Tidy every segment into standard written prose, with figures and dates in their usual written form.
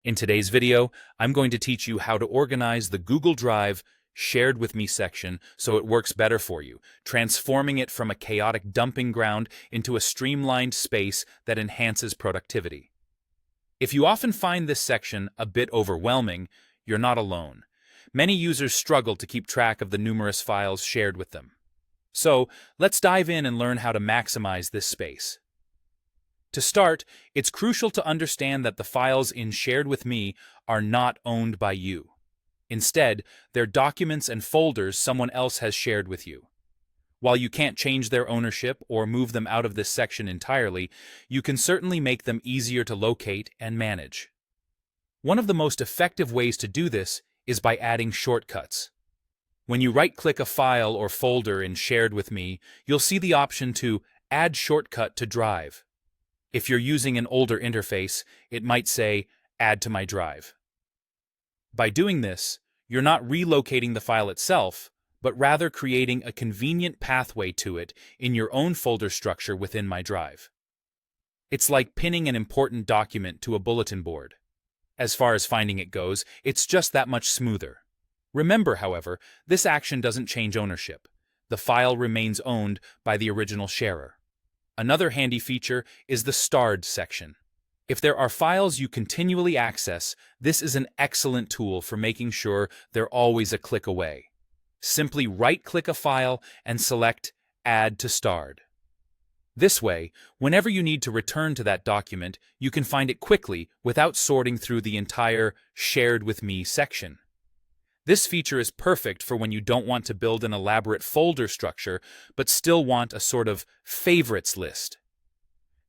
In today's video, I'm going to teach you how to organize the Google Drive Shared With Me section so it works better for you, transforming it from a chaotic dumping ground into a streamlined space that enhances productivity. If you often find this section a bit overwhelming, you're not alone. Many users struggle to keep track of the numerous files shared with them. So, let's dive in and learn how to maximize this space. To start, it's crucial to understand that the files in Shared With Me are not owned by you. Instead, they're documents and folders someone else has shared with you. While you can't change their ownership or move them out of this section entirely, you can certainly make them easier to locate and manage. One of the most effective ways to do this is by adding shortcuts. When you right-click a file or folder in Shared With Me, you'll see the option to Add Shortcut to Drive. If you're using an older interface, it might say, Add to my drive. By doing this, you're not relocating the file itself, but rather creating a convenient pathway to it in your own folder structure within my drive. It's like pinning an important document to a bulletin board. As far as finding it goes, it's just that much smoother. Remember, however, this action doesn't change ownership. The file remains owned by the original sharer. Another handy feature is the Starred section. If there are files you continually access, this is an excellent tool for making sure they're always a click away. Simply right-click a file and select Add to Starred. This way, whenever you need to return to that document, you can find it quickly without sorting through the entire Shared With Me section. This feature is perfect for when you don't want to build an elaborate folder structure, but still want a sort of favorites list.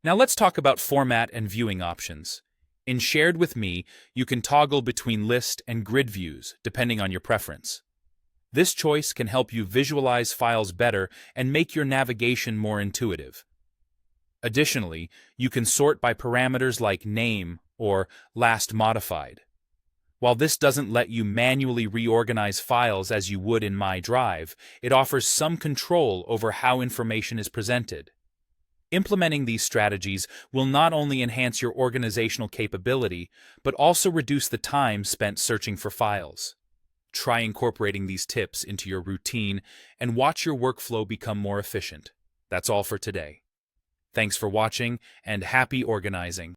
Now let's talk about format and viewing options. In Shared With Me, you can toggle between list and grid views, depending on your preference. This choice can help you visualize files better and make your navigation more intuitive. Additionally, you can sort by parameters like name or last modified. While this doesn't let you manually reorganize files as you would in My Drive, it offers some control over how information is presented. Implementing these strategies will not only enhance your organizational capability, but also reduce the time spent searching for files. Try incorporating these tips into your routine and watch your workflow become more efficient. That's all for today. Thanks for watching and happy organizing.